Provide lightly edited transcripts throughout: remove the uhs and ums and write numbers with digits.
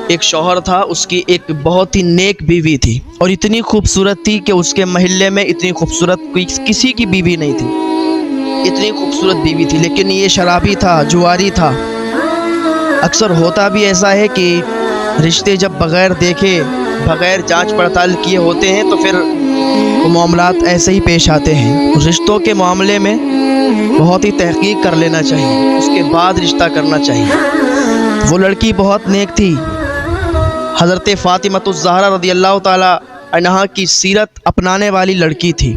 ایک شوہر تھا، اس کی ایک بہت ہی نیک بیوی تھی اور اتنی خوبصورت تھی کہ اس کے محلے میں اتنی خوبصورت کسی کی بیوی نہیں تھی، اتنی خوبصورت بیوی تھی، لیکن یہ شرابی تھا، جواری تھا۔ اکثر ہوتا بھی ایسا ہے کہ رشتے جب بغیر دیکھے، بغیر جانچ پڑتال کیے ہوتے ہیں تو پھر وہ معاملات ایسے ہی پیش آتے ہیں۔ رشتوں کے معاملے میں بہت ہی تحقیق کر لینا چاہیے، اس کے بعد رشتہ کرنا چاہیے۔ وہ لڑکی بہت نیک تھی، حضرت فاطمہ الزہرا رضی اللہ تعالی عنہا کی سیرت اپنانے والی لڑکی تھی۔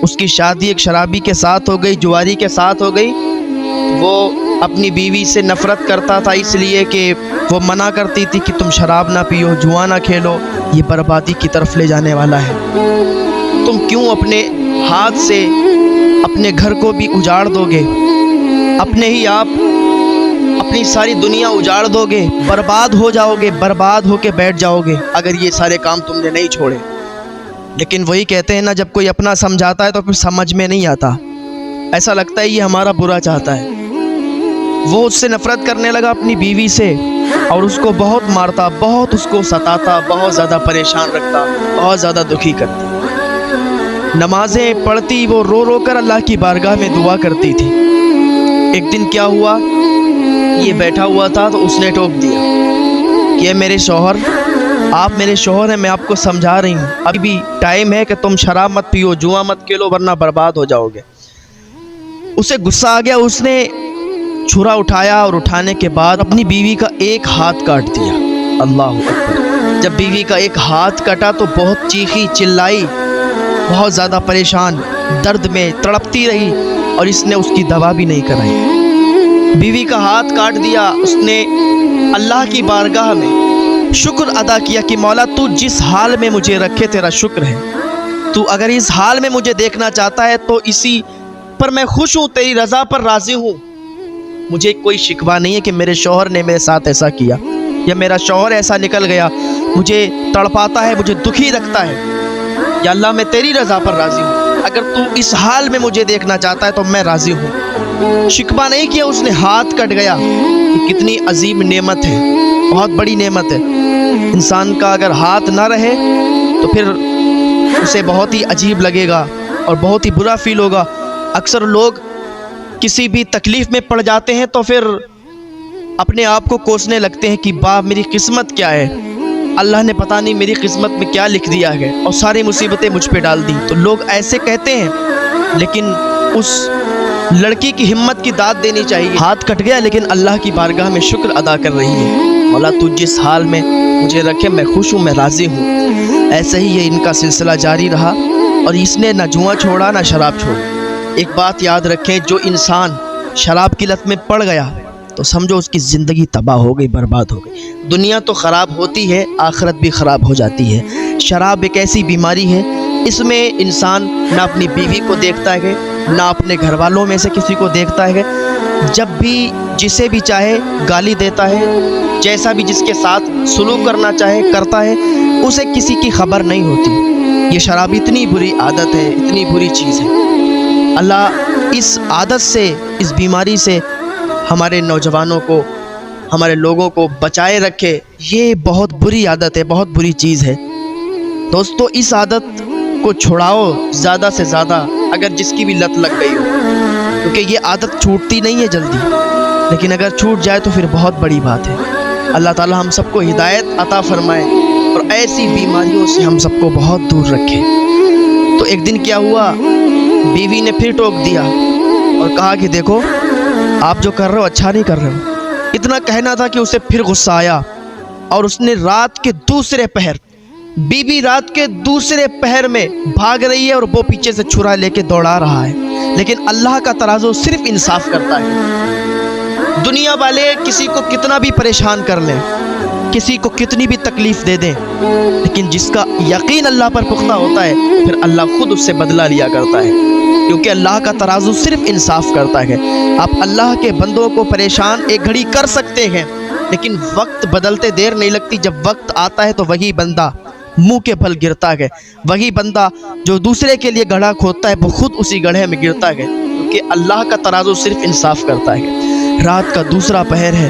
اس کی شادی ایک شرابی کے ساتھ ہو گئی، جواری کے ساتھ ہو گئی۔ وہ اپنی بیوی سے نفرت کرتا تھا، اس لیے کہ وہ منع کرتی تھی کہ تم شراب نہ پیو، جوا نہ کھیلو، یہ بربادی کی طرف لے جانے والا ہے۔ تم کیوں اپنے ہاتھ سے اپنے گھر کو بھی اجاڑ دو گے، اپنے ہی آپ اپنی ساری دنیا اجاڑ دو گے، برباد ہو جاؤ گے، برباد ہو کے بیٹھ جاؤ گے اگر یہ سارے کام تم نے نہیں چھوڑے۔ لیکن وہی کہتے ہیں نا، جب کوئی اپنا سمجھاتا ہے تو پھر سمجھ میں نہیں آتا، ایسا لگتا ہے یہ ہمارا برا چاہتا ہے۔ وہ اس سے نفرت کرنے لگا اپنی بیوی سے، اور اس کو بہت مارتا، بہت اس کو ستاتا، بہت زیادہ پریشان رکھتا، بہت زیادہ دکھی کرتا۔ نمازیں پڑھتی، وہ رو رو کر اللہ کی بارگاہ میں دعا کرتی تھی۔ ایک دن کیا ہوا، یہ بیٹھا ہوا تھا تو اس نے ٹوک دیا کہ میرے شوہر، آپ میرے شوہر ہیں، میں آپ کو سمجھا رہی ہوں، ابھی بھی ٹائم ہے کہ تم شراب مت پیو، جوا مت کھیلو، ورنہ برباد ہو جاؤ گے۔ اسے غصہ آ گیا، اس نے چھرا اٹھایا اور اٹھانے کے بعد اپنی بیوی کا ایک ہاتھ کاٹ دیا۔ اللہ اکبر۔ جب بیوی کا ایک ہاتھ کٹا تو بہت چیخی چلائی، بہت زیادہ پریشان، درد میں تڑپتی رہی، اور اس نے اس کی دوا بھی نہیں کرائی۔ بیوی کا ہاتھ کاٹ دیا، اس نے اللہ کی بارگاہ میں شکر ادا کیا کہ مولا تو جس حال میں مجھے رکھے تیرا شکر ہے، تو اگر اس حال میں مجھے دیکھنا چاہتا ہے تو اسی پر میں خوش ہوں، تیری رضا پر راضی ہوں۔ مجھے کوئی شکوہ نہیں ہے کہ میرے شوہر نے میرے ساتھ ایسا کیا، یا میرا شوہر ایسا نکل گیا، مجھے تڑپاتا ہے، مجھے دکھی رکھتا ہے۔ یا اللہ میں تیری رضا پر راضی ہوں، اگر تو اس حال میں مجھے دیکھنا چاہتا ہے تو میں راضی ہوں۔ شکوہ نہیں کیا، اس نے ہاتھ کٹ گیا۔ یہ کتنی عظیم نعمت ہے، بہت بڑی نعمت ہے۔ انسان کا اگر ہاتھ نہ رہے تو پھر اسے بہت ہی عجیب لگے گا اور بہت ہی برا فیل ہوگا۔ اکثر لوگ کسی بھی تکلیف میں پڑ جاتے ہیں تو پھر اپنے آپ کو کوسنے لگتے ہیں کہ باپ میری قسمت کیا ہے، اللہ نے پتہ نہیں میری قسمت میں کیا لکھ دیا ہے اور ساری مصیبتیں مجھ پہ ڈال دی۔ تو لوگ ایسے کہتے ہیں، لیکن اس لڑکی کی ہمت کی داد دینی چاہیے۔ ہاتھ کٹ گیا لیکن اللہ کی بارگاہ میں شکر ادا کر رہی ہے، مولا تو جس حال میں مجھے رکھے میں خوش ہوں، میں راضی ہوں۔ ایسے ہی یہ ان کا سلسلہ جاری رہا، اور اس نے نہ جوا چھوڑا نہ شراب چھوڑی۔ ایک بات یاد رکھیں، جو انسان شراب کی لت میں پڑ گیا تو سمجھو اس کی زندگی تباہ ہو گئی، برباد ہو گئی۔ دنیا تو خراب ہوتی ہے، آخرت بھی خراب ہو جاتی ہے۔ شراب ایک ایسی بیماری ہے، اس میں انسان نہ اپنی بیوی کو دیکھتا ہے، نہ اپنے گھر والوں میں سے کسی کو دیکھتا ہے، جب بھی جسے بھی چاہے گالی دیتا ہے، جیسا بھی جس کے ساتھ سلوک کرنا چاہے کرتا ہے، اسے کسی کی خبر نہیں ہوتی۔ یہ شراب اتنی بری عادت ہے، اتنی بری چیز ہے۔ اللہ اس عادت سے، اس بیماری سے ہمارے نوجوانوں کو، ہمارے لوگوں کو بچائے رکھے۔ یہ بہت بری عادت ہے، بہت بری چیز ہے۔ دوستو اس عادت کو چھڑاؤ زیادہ سے زیادہ، اگر جس کی بھی لت لگ گئی ہو، کیونکہ یہ عادت چھوٹتی نہیں ہے جلدی، لیکن اگر چھوٹ جائے تو پھر بہت بڑی بات ہے۔ اللہ تعالی ہم سب کو ہدایت عطا فرمائے اور ایسی بیماریوں سے ہم سب کو بہت دور رکھے۔ تو ایک دن کیا ہوا، بیوی نے پھر ٹوک دیا اور کہا کہ دیکھو آپ جو کر رہے ہو اچھا نہیں کر رہے ہو۔ اتنا کہنا تھا کہ اسے پھر غصہ آیا، اور اس نے رات کے دوسرے پہر، بیوی رات کے دوسرے پہر میں بھاگ رہی ہے اور وہ پیچھے سے چھرا لے کے دوڑا رہا ہے، لیکن اللہ کا ترازو صرف انصاف کرتا ہے۔ دنیا والے کسی کو کتنا بھی پریشان کر لیں، کسی کو کتنی بھی تکلیف دے دیں، لیکن جس کا یقین اللہ پر پختہ ہوتا ہے پھر اللہ خود اس سے بدلہ لیا کرتا ہے، کیونکہ اللہ کا ترازو صرف انصاف کرتا ہے۔ آپ اللہ کے بندوں کو پریشان ایک گھڑی کر سکتے ہیں، لیکن وقت بدلتے دیر نہیں لگتی۔ جب وقت آتا ہے تو وہی بندہ منہ کے پھل گرتا ہے، وہی بندہ جو دوسرے کے لیے گڑھا کھودتا ہے وہ خود اسی گڑھے میں گرتا ہے، کیونکہ اللہ کا ترازو صرف انصاف کرتا ہے۔ رات کا دوسرا پہر ہے،